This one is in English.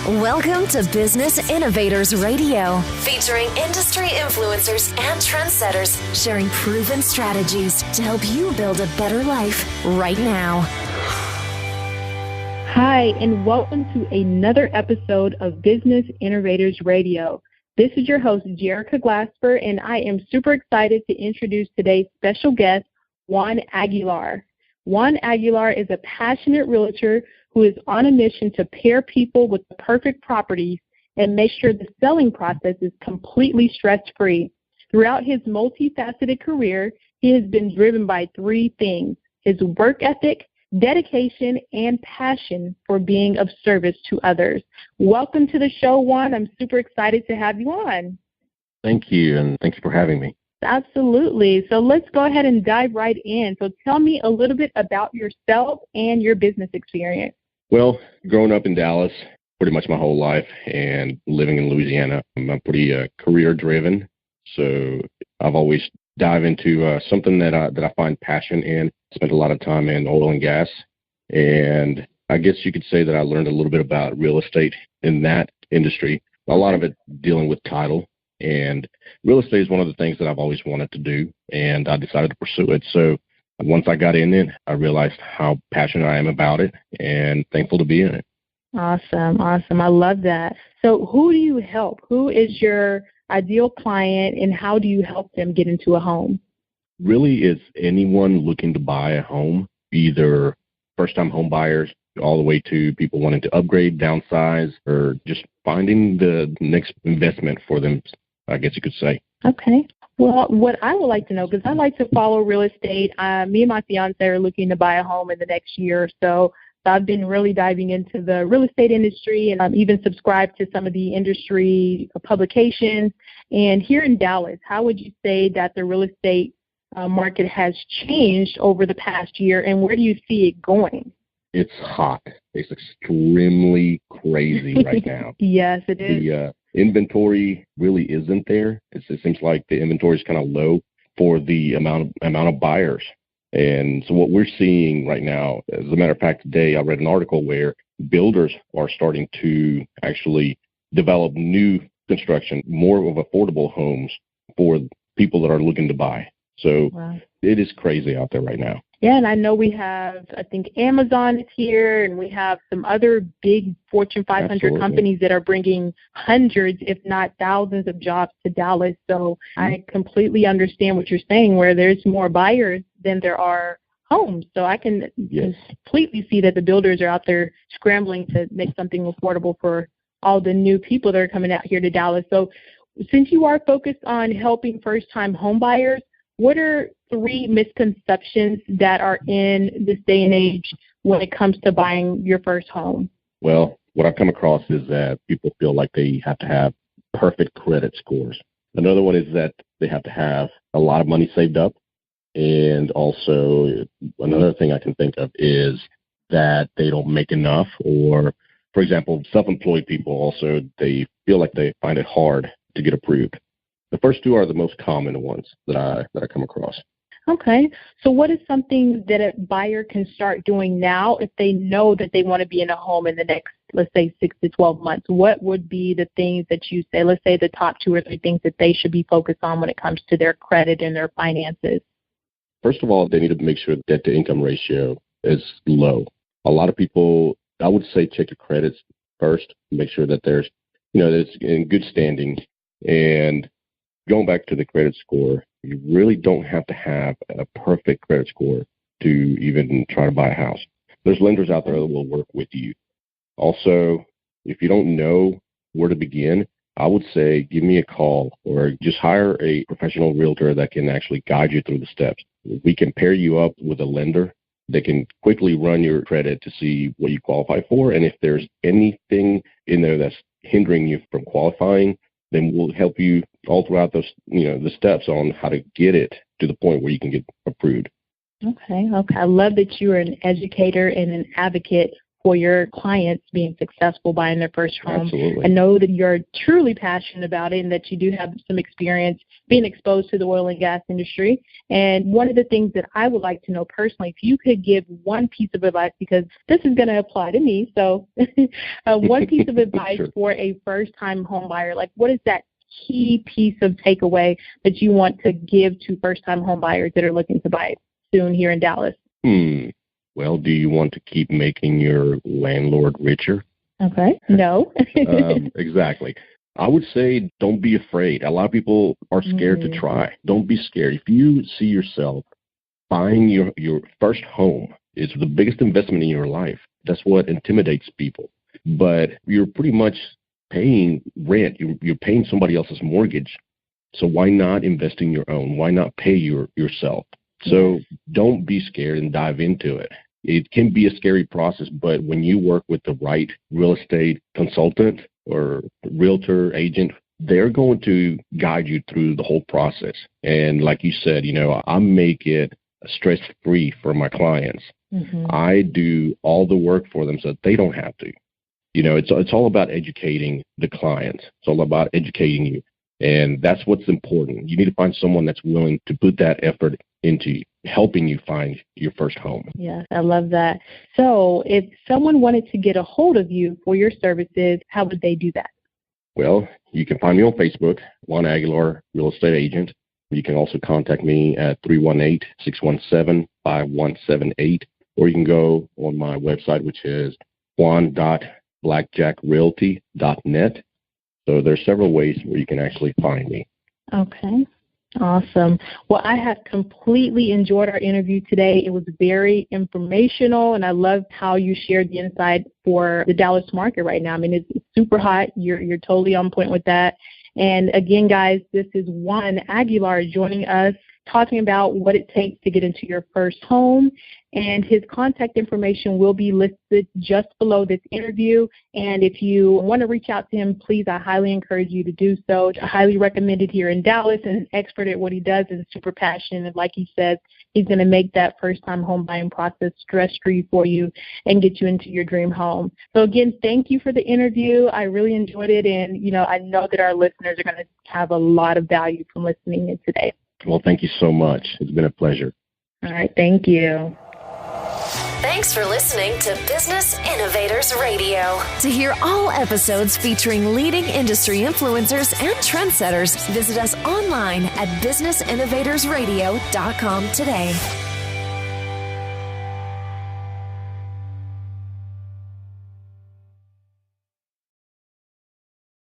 Welcome to Business Innovators Radio, featuring industry influencers and trendsetters sharing proven strategies to help you build a better life right now. Hi, and welcome to another episode of Business Innovators Radio. This is your host, Jerica Glasper, and I am super excited to introduce today's special guest, Juan Aguilar. Juan Aguilar is a passionate realtor who is on a mission to pair people with the perfect properties and make sure the selling process is completely stress-free. Throughout his multifaceted career, he has been driven by three things: his work ethic, dedication, and passion for being of service to others. Welcome to the show, Juan. I'm super excited to have you on. Thank you, and thanks for having me. Absolutely. So let's go ahead and dive right in. So tell me a little bit about yourself and your business experience. Well, growing up in Dallas pretty much my whole life and living in Louisiana, I'm pretty career-driven. So I've always dive into something that I find passion in. Spent a lot of time in oil and gas. And I guess you could say that I learned a little bit about real estate in that industry. A lot of it dealing with title. And real estate is one of the things that I've always wanted to do, and I decided to pursue it. So once I got in it, I realized how passionate I am about it and thankful to be in it. Awesome. I love that. So who do you help? Who is your ideal client, and how do you help them get into a home? Really, it's anyone looking to buy a home, either first-time home buyers all the way to people wanting to upgrade, downsize, or just finding the next investment for them, I guess you could say. Okay. Well, what I would like to know, because I like to follow real estate, me and my fiance are looking to buy a home in the next year or so. So I've been really diving into the real estate industry, and I'm even subscribed to some of the industry publications. And here in Dallas, how would you say that the real estate market has changed over the past year, and where do you see it going? It's hot. It's extremely crazy right now. Yes, it is. The inventory really isn't there. It seems like the inventory is kind of low for the amount of buyers. And so what we're seeing right now, as a matter of fact, today I read an article where builders are starting to actually develop new construction, more of affordable homes for people that are looking to buy. So wow. It is crazy out there right now. Yeah, and I know we have, I think Amazon is here, and we have some other big Fortune 500 Absolutely. Companies that are bringing hundreds, if not thousands, of jobs to Dallas. So I completely understand what you're saying, where there's more buyers than there are homes. So I can completely see that the builders are out there scrambling to make something affordable for all the new people that are coming out here to Dallas. So since you are focused on helping first-time home buyers, what are three misconceptions that are in this day and age when it comes to buying your first home? Well, what I've come across is that people feel like they have to have perfect credit scores. Another one is that they have to have a lot of money saved up. And also another thing I can think of is that they don't make enough, or, for example, self-employed people also, they feel like they find it hard to get approved. The first two are the most common ones that I come across. Okay. So what is something that a buyer can start doing now if they know that they want to be in a home in the next, let's say, 6 to 12 months? What would be the things that you say, let's say the top 2 or 3 things that they should be focused on when it comes to their credit and their finances? First of all, they need to make sure the debt-to-income ratio is low. A lot of people, I would say, check your credits first, make sure that there's, that it's in good standing. And going back to the credit score, you really don't have to have a perfect credit score to even try to buy a house. There's lenders out there that will work with you. Also, if you don't know where to begin, I would say give me a call or just hire a professional realtor that can actually guide you through the steps. We can pair you up with a lender that can quickly run your credit to see what you qualify for. And if there's anything in there that's hindering you from qualifying, then we'll help you all throughout those, the steps on how to get it to the point where you can get approved. Okay. I love that you are an educator and an advocate for your clients being successful buying their first home. Absolutely. I know that you're truly passionate about it and that you do have some experience being exposed to the oil and gas industry. And one of the things that I would like to know personally, if you could give one piece of advice, because this is going to apply to me, so one piece of advice Sure. for a first-time home buyer, like what is that key piece of takeaway that you want to give to first-time home buyers that are looking to buy soon here in Dallas? Well, do you want to keep making your landlord richer? Okay. No. Exactly. I would say don't be afraid. A lot of people are scared to try. Don't be scared. If you see yourself buying your first home, it's the biggest investment in your life. That's what intimidates people. But you're pretty much paying rent. You're paying somebody else's mortgage. So why not invest in your own? Why not pay yourself? So don't be scared and dive into it. It can be a scary process, but when you work with the right real estate consultant or realtor agent, they're going to guide you through the whole process. And like you said, I make it stress-free for my clients. I do all the work for them so that they don't have to. It's all about educating the client. It's all about educating you. And that's what's important. You need to find someone that's willing to put that effort into helping you find your first home. Yes, I love that. So if someone wanted to get a hold of you for your services, how would they do that? Well, you can find me on Facebook, Juan Aguilar, Real Estate Agent. You can also contact me at 318-617-5178, or you can go on my website, which is juan.blackjackrealty.net. So there's several ways where you can actually find me. Okay. Awesome. Well, I have completely enjoyed our interview today. It was very informational, and I loved how you shared the insight for the Dallas market right now. I mean, it's super hot. You're totally on point with that. And again, guys, this is Juan Aguilar joining us, talking about what it takes to get into your first home. And his contact information will be listed just below this interview. And if you want to reach out to him, please, I highly encourage you to do so. I highly recommend it here in Dallas, and an expert at what he does and super passionate. And like he says, he's going to make that first-time home buying process stress-free for you and get you into your dream home. So again, thank you for the interview. I really enjoyed it. And, I know that our listeners are going to have a lot of value from listening in today. Well, thank you so much. It's been a pleasure. All right. Thank you. Thanks for listening to Business Innovators Radio. To hear all episodes featuring leading industry influencers and trendsetters, visit us online at businessinnovatorsradio.com today.